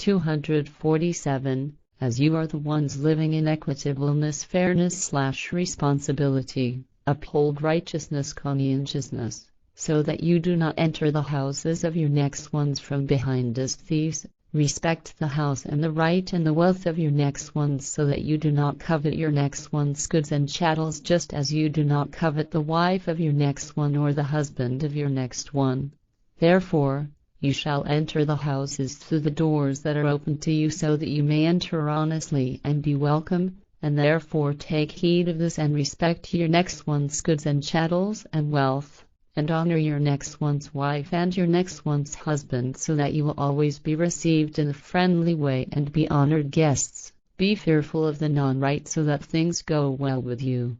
247. As you are the ones living in equitableness, fairness / responsibility, uphold righteousness, conscientiousness, so that you do not enter the houses of your next ones from behind as thieves. Respect the house and the right and the wealth of your next ones, so that you do not covet your next one's goods and chattels, just as you do not covet the wife of your next one or the husband of your next one. Therefore, you shall enter the houses through the doors that are open to you, so that you may enter honestly and be welcome, and therefore take heed of this and respect your next one's goods and chattels and wealth, and honor your next one's wife and your next one's husband, so that you will always be received in a friendly way and be honored guests. Be fearful of the non-right, so that things go well with you.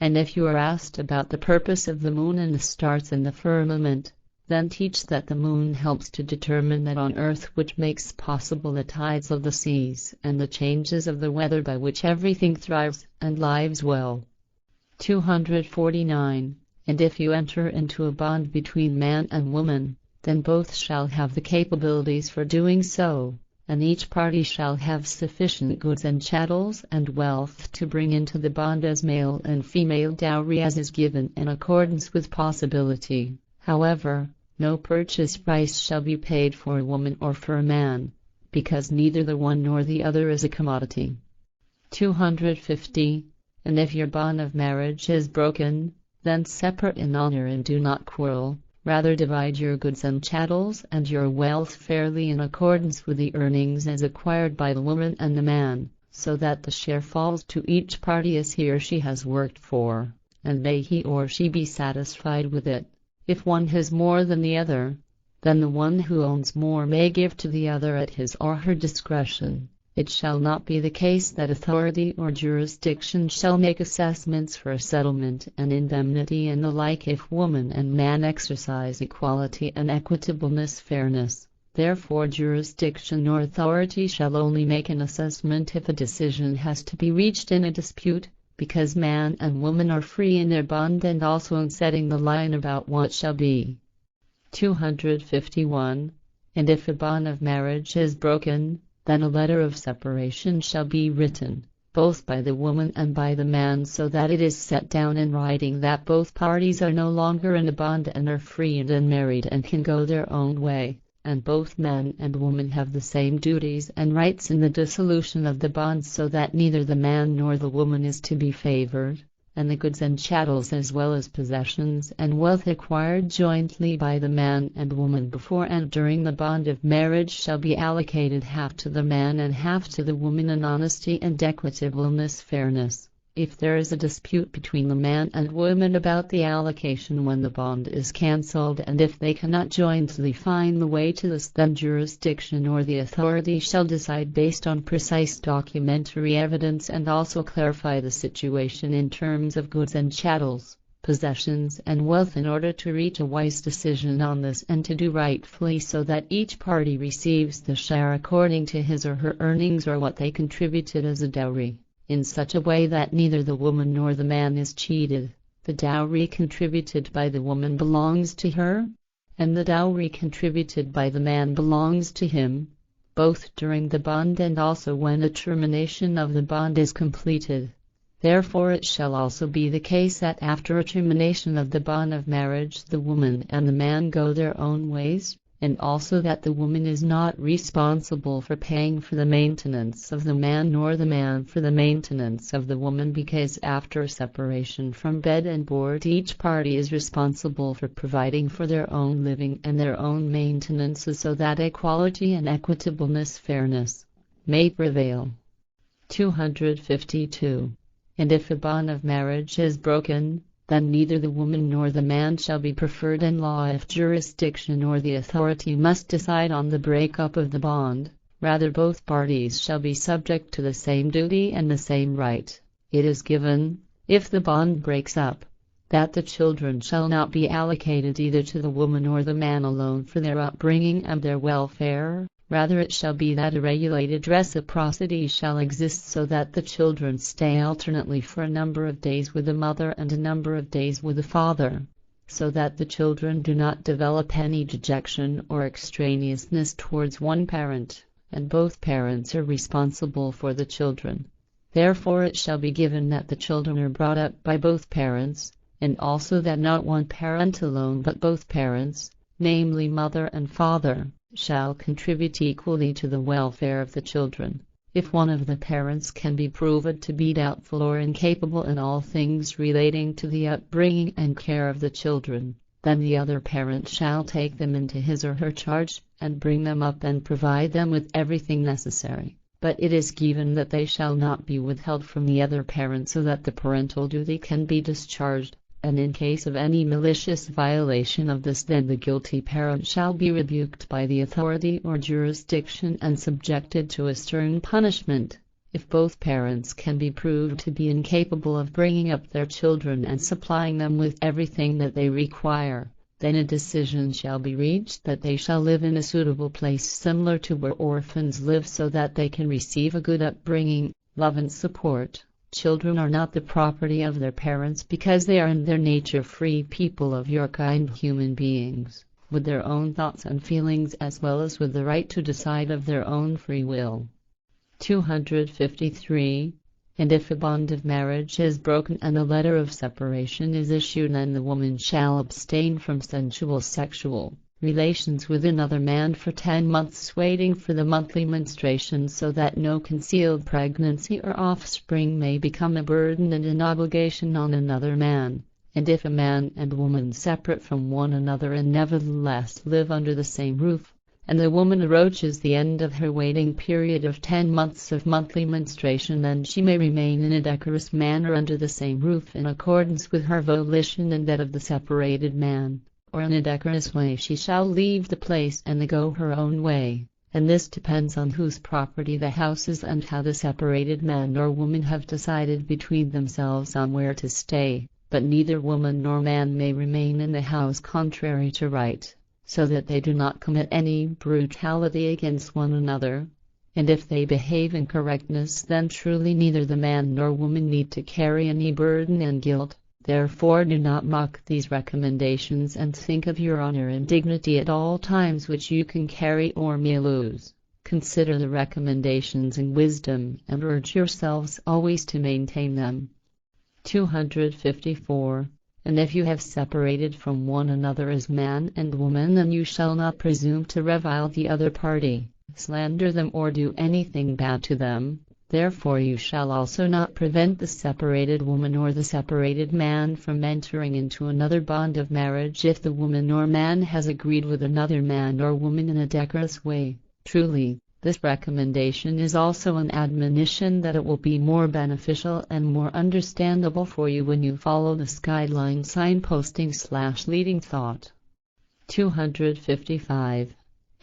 And if you are asked about the purpose of the moon and the stars in the firmament, then teach that the moon helps to determine that on earth, which makes possible the tides of the seas and the changes of the weather, by which everything thrives and lives well. 249. And if you enter into a bond between man and woman, then both shall have the capabilities for doing so, and each party shall have sufficient goods and chattels and wealth to bring into the bond as male and female dowry, as is given in accordance with possibility. However, no purchase price shall be paid for a woman or for a man, because neither the one nor the other is a commodity. 250. And if your bond of marriage is broken, then separate in honor and do not quarrel, rather divide your goods and chattels and your wealth fairly in accordance with the earnings as acquired by the woman and the man, so that the share falls to each party as he or she has worked for, and may he or she be satisfied with it. If one has more than the other, then the one who owns more may give to the other at his or her discretion. It shall not be the case that authority or jurisdiction shall make assessments for a settlement and indemnity and the like, if woman and man exercise equality and equitableness, fairness. Therefore jurisdiction or authority shall only make an assessment if a decision has to be reached in a dispute, because man and woman are free in their bond and also in setting the line about what shall be. 251. And if a bond of marriage is broken, then a letter of separation shall be written, both by the woman and by the man, so that it is set down in writing that both parties are no longer in a bond and are free and unmarried and can go their own way, and both man and woman have the same duties and rights in the dissolution of the bond, so that neither the man nor the woman is to be favored, and the goods and chattels as well as possessions and wealth acquired jointly by the man and woman before and during the bond of marriage shall be allocated half to the man and half to the woman in honesty and equitableness, fairness. If there is a dispute between the man and woman about the allocation when the bond is cancelled, and if they cannot jointly find the way to this, then jurisdiction or the authority shall decide based on precise documentary evidence and also clarify the situation in terms of goods and chattels, possessions and wealth, in order to reach a wise decision on this and to do rightfully, so that each party receives the share according to his or her earnings or what they contributed as a dowry, in such a way that neither the woman nor the man is cheated. The dowry contributed by the woman belongs to her, and the dowry contributed by the man belongs to him, both during the bond and also when the termination of the bond is completed. Therefore it shall also be the case that after a termination of the bond of marriage the woman and the man go their own ways, and also that the woman is not responsible for paying for the maintenance of the man nor the man for the maintenance of the woman, because after separation from bed and board each party is responsible for providing for their own living and their own maintenance, so that equality and equitableness, fairness, may prevail. 252. And if a bond of marriage is broken, then neither the woman nor the man shall be preferred in law if jurisdiction or the authority must decide on the breakup of the bond. Rather both parties shall be subject to the same duty and the same right. It is given, if the bond breaks up, that the children shall not be allocated either to the woman or the man alone for their upbringing and their welfare. Rather it shall be that a regulated reciprocity shall exist, so that the children stay alternately for a number of days with the mother and a number of days with the father, so that the children do not develop any dejection or extraneousness towards one parent, and both parents are responsible for the children. Therefore it shall be given that the children are brought up by both parents, and also that not one parent alone but both parents, namely mother and father, shall contribute equally to the welfare of the children. If one of the parents can be proven to be doubtful or incapable in all things relating to the upbringing and care of the children, then the other parent shall take them into his or her charge, and bring them up and provide them with everything necessary. But it is given that they shall not be withheld from the other parent, so that the parental duty can be discharged, and in case of any malicious violation of this, then the guilty parent shall be rebuked by the authority or jurisdiction and subjected to a stern punishment. If both parents can be proved to be incapable of bringing up their children and supplying them with everything that they require, then a decision shall be reached that they shall live in a suitable place similar to where orphans live, so that they can receive a good upbringing, love and support. Children are not the property of their parents, because they are in their nature free people of your kind, human beings, with their own thoughts and feelings as well as with the right to decide of their own free will. 253. And if a bond of marriage is broken and a letter of separation is issued, then the woman shall abstain from sensual sexual relations with another man for 10 months, waiting for the monthly menstruation, so that no concealed pregnancy or offspring may become a burden and an obligation on another man. And if a man and woman separate from one another and nevertheless live under the same roof, and the woman approaches the end of her waiting period of 10 months of monthly menstruation, then she may remain in a decorous manner under the same roof in accordance with her volition and that of the separated man, or in a decorous way she shall leave the place and go her own way, and this depends on whose property the house is and how the separated man or woman have decided between themselves on where to stay. But neither woman nor man may remain in the house contrary to right, so that they do not commit any brutality against one another. And if they behave in correctness, then truly neither the man nor woman need to carry any burden and guilt. Therefore do not mock these recommendations, and think of your honor and dignity at all times, which you can carry or may lose. Consider the recommendations in wisdom, and urge yourselves always to maintain them. 254. And if you have separated from one another as man and woman, then you shall not presume to revile the other party, slander them, or do anything bad to them. Therefore you shall also not prevent the separated woman or the separated man from entering into another bond of marriage if the woman or man has agreed with another man or woman in a decorous way. Truly, this recommendation is also an admonition that it will be more beneficial and more understandable for you when you follow this guideline signposting/leading thought. 255.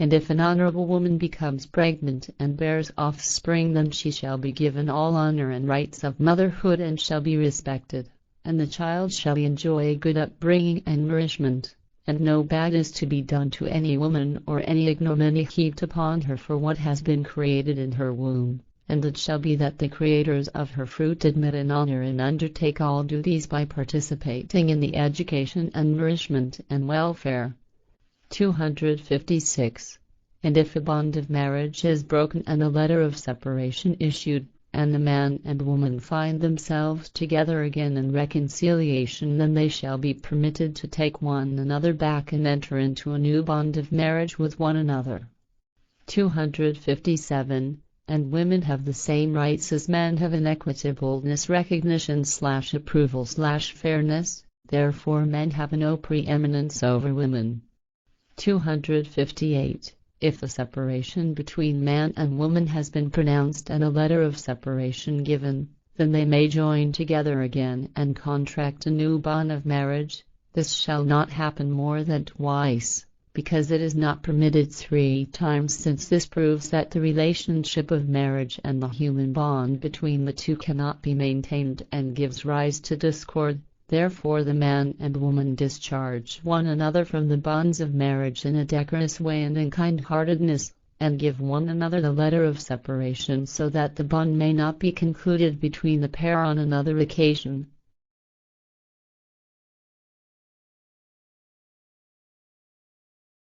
And if an honorable woman becomes pregnant and bears offspring, then she shall be given all honor and rights of motherhood and shall be respected, and the child shall enjoy a good upbringing and nourishment. And no bad is to be done to any woman, or any ignominy heaped upon her for what has been created in her womb. And it shall be that the creators of her fruit admit and honor and undertake all duties by participating in the education and nourishment and welfare. 256. And if a bond of marriage is broken and a letter of separation issued, and the man and woman find themselves together again in reconciliation, then they shall be permitted to take one another back and enter into a new bond of marriage with one another. 257. And women have the same rights as men have in equitableness, recognition/approval/fairness, therefore men have no preeminence over women. 258. If a separation between man and woman has been pronounced and a letter of separation given, then they may join together again and contract a new bond of marriage. This shall not happen more than twice, because it is not permitted 3 times, since this proves that the relationship of marriage and the human bond between the two cannot be maintained and gives rise to discord. Therefore the man and woman discharge one another from the bonds of marriage in a decorous way and in kind-heartedness, and give one another the letter of separation, so that the bond may not be concluded between the pair on another occasion.